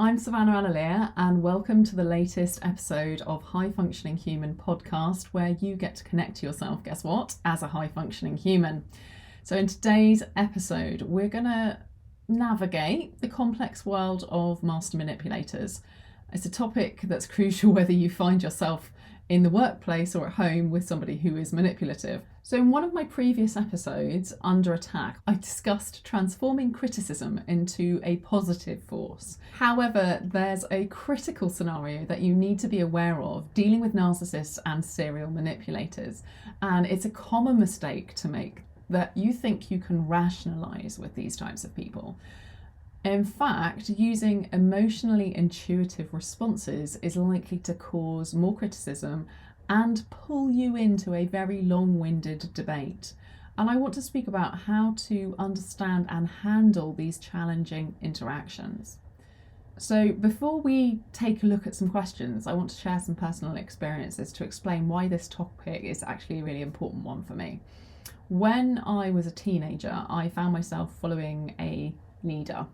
I'm Savannah Analia, and welcome to the latest episode of High Functioning Human podcast, where you get to connect to yourself, guess what, as a high functioning human. So in today's episode, we're going to navigate the complex world of master manipulators. It's a topic that's crucial whether you find yourself in the workplace or at home with somebody who is manipulative. So in one of my previous episodes, Under Attack, I discussed transforming criticism into a positive force. However, there's a critical scenario that you need to be aware of dealing with narcissists and serial manipulators. And it's a common mistake to make that you think you can rationalize with these types of people. In fact, using emotionally intuitive responses is likely to cause more criticism and pull you into a very long-winded debate. And I want to speak about how to understand and handle these challenging interactions. So before we take a look at some questions, I want to share some personal experiences to explain why this topic is actually a really important one for me. When I was a teenager, I found myself following a leader.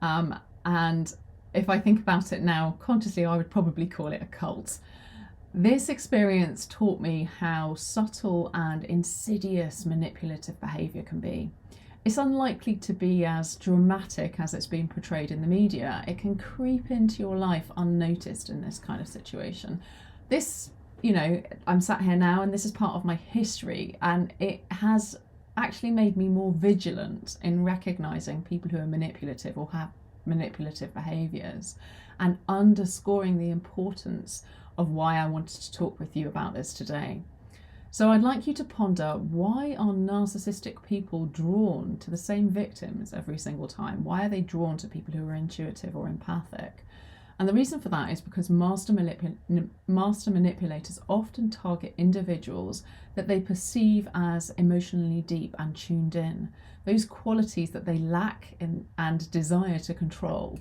And if I think about it now consciously, I would probably call it a cult. This experience taught me how subtle and insidious manipulative behaviour can be. It's unlikely to be as dramatic as it's been portrayed in the media. It can creep into your life unnoticed in this kind of situation. This, I'm sat here now and this is part of my history, and it has actually made me more vigilant in recognising people who are manipulative or have manipulative behaviours, and underscoring the importance of why I wanted to talk with you about this today. So I'd like you to ponder, why are narcissistic people drawn to the same victims every single time? Why are they drawn to people who are intuitive or empathic? And the reason for that is because master manipulators often target individuals that they perceive as emotionally deep and tuned in, those qualities that they lack in and desire to control.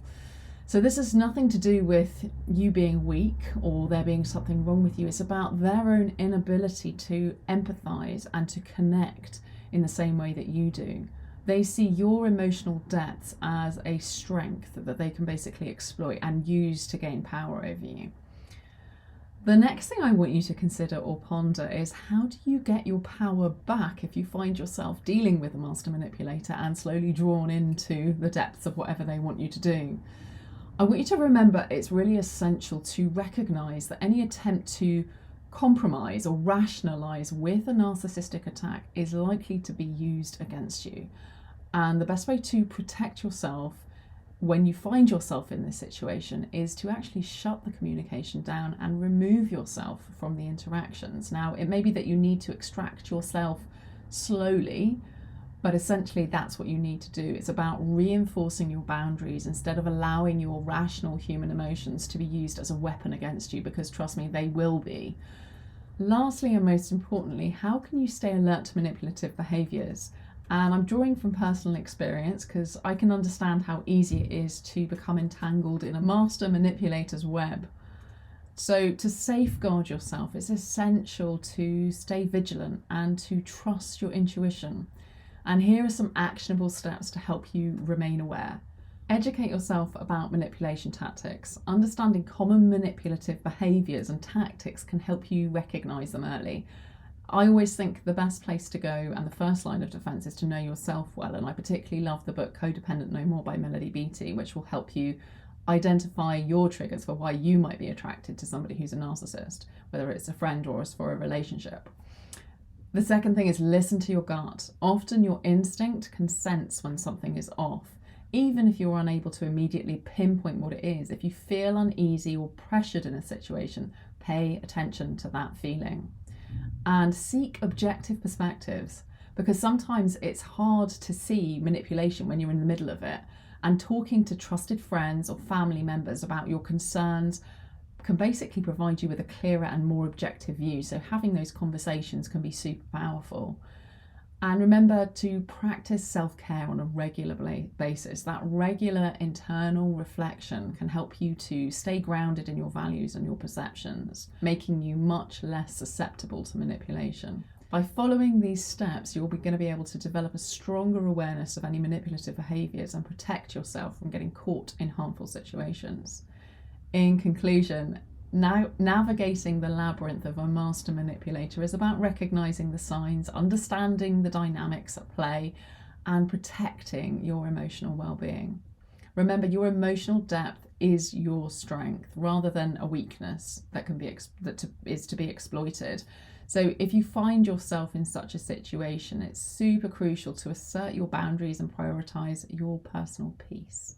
So this has nothing to do with you being weak or there being something wrong with you. It's about their own inability to empathize and to connect in the same way that you do. They see your emotional depths as a strength that they can basically exploit and use to gain power over you. The next thing I want you to consider or ponder is, how do you get your power back if you find yourself dealing with a master manipulator and slowly drawn into the depths of whatever they want you to do? I want you to remember it's really essential to recognize that any attempt to compromise or rationalize with a narcissistic attack is likely to be used against you. And the best way to protect yourself when you find yourself in this situation is to actually shut the communication down and remove yourself from the interactions. Now, it may be that you need to extract yourself slowly, but essentially that's what you need to do. It's about reinforcing your boundaries instead of allowing your rational human emotions to be used as a weapon against you, because trust me, they will be. Lastly, and most importantly, how can you stay alert to manipulative behaviours? And I'm drawing from personal experience because I can understand how easy it is to become entangled in a master manipulator's web. So to safeguard yourself, it's essential to stay vigilant and to trust your intuition. And here are some actionable steps to help you remain aware. Educate yourself about manipulation tactics. Understanding common manipulative behaviours and tactics can help you recognise them early. I always think the best place to go and the first line of defence is to know yourself well, and I particularly love the book Codependent No More by Melody Beattie, which will help you identify your triggers for why you might be attracted to somebody who's a narcissist, whether it's a friend or it's for a relationship. The second thing is, listen to your gut. Often your instinct can sense when something is off. Even if you're unable to immediately pinpoint what it is, if you feel uneasy or pressured in a situation, pay attention to that feeling. And seek objective perspectives, because sometimes it's hard to see manipulation when you're in the middle of it. And talking to trusted friends or family members about your concerns can basically provide you with a clearer and more objective view. So having those conversations can be super powerful. And remember to practice self-care on a regular basis. That regular internal reflection can help you to stay grounded in your values and your perceptions, making you much less susceptible to manipulation. By following these steps, you're going to be able to develop a stronger awareness of any manipulative behaviours and protect yourself from getting caught in harmful situations. In conclusion, now navigating the labyrinth of a master manipulator is about recognising the signs, understanding the dynamics at play, and protecting your emotional well-being. Remember, your emotional depth is your strength rather than a weakness that is to be exploited. So if you find yourself in such a situation, it's super crucial to assert your boundaries and prioritise your personal peace.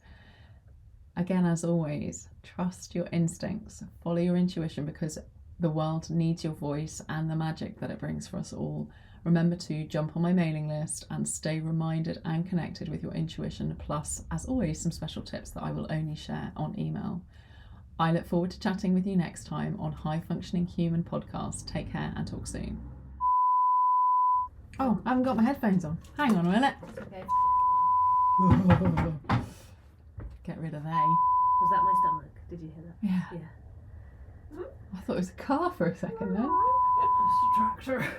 Again, as always, trust your instincts, follow your intuition, because the world needs your voice and the magic that it brings for us all. Remember to jump on my mailing list and stay reminded and connected with your intuition, plus, as always, some special tips that I will only share on email. I look forward to chatting with you next time on High Functioning Human Podcast. Take care and talk soon. Oh, I haven't got my headphones on. Hang on a minute. Okay. Get rid of they. Was that my stomach? Did you hear that? Yeah. Yeah. I thought it was a car for a second then. It's a tractor.